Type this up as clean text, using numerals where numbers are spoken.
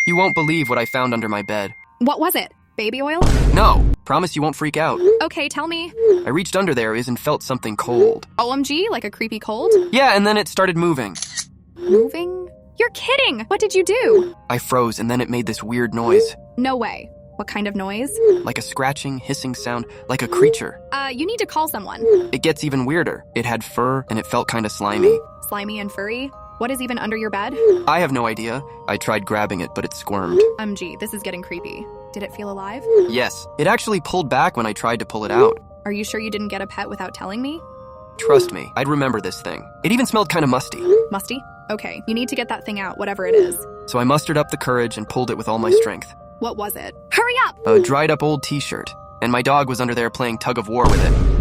You won't believe what I found under my bed. What was it? Baby oil? No, promise you won't freak out. Okay, tell me. I reached under there and felt something cold. OMG, like a creepy cold? Yeah, and then it started moving. Moving? You're kidding! What did you do? I froze and then it made this weird noise. No way. What kind of noise? Like a scratching, hissing sound, like a creature. You need to call someone. It gets even weirder. It had fur and it felt kind of slimy. Slimy and furry? What is even under your bed? I have no idea. I tried grabbing it, but it squirmed. OMG, this is getting creepy. Did it feel alive? Yes, it actually pulled back when I tried to pull it out. Are you sure you didn't get a pet without telling me? Trust me, I'd remember this thing. It even smelled kind of musty. Musty? Okay, you need to get that thing out, whatever it is. So I mustered up the courage and pulled it with all my strength. What was it? Hurry up! A dried up old t-shirt. And my dog was under there playing tug of war with it.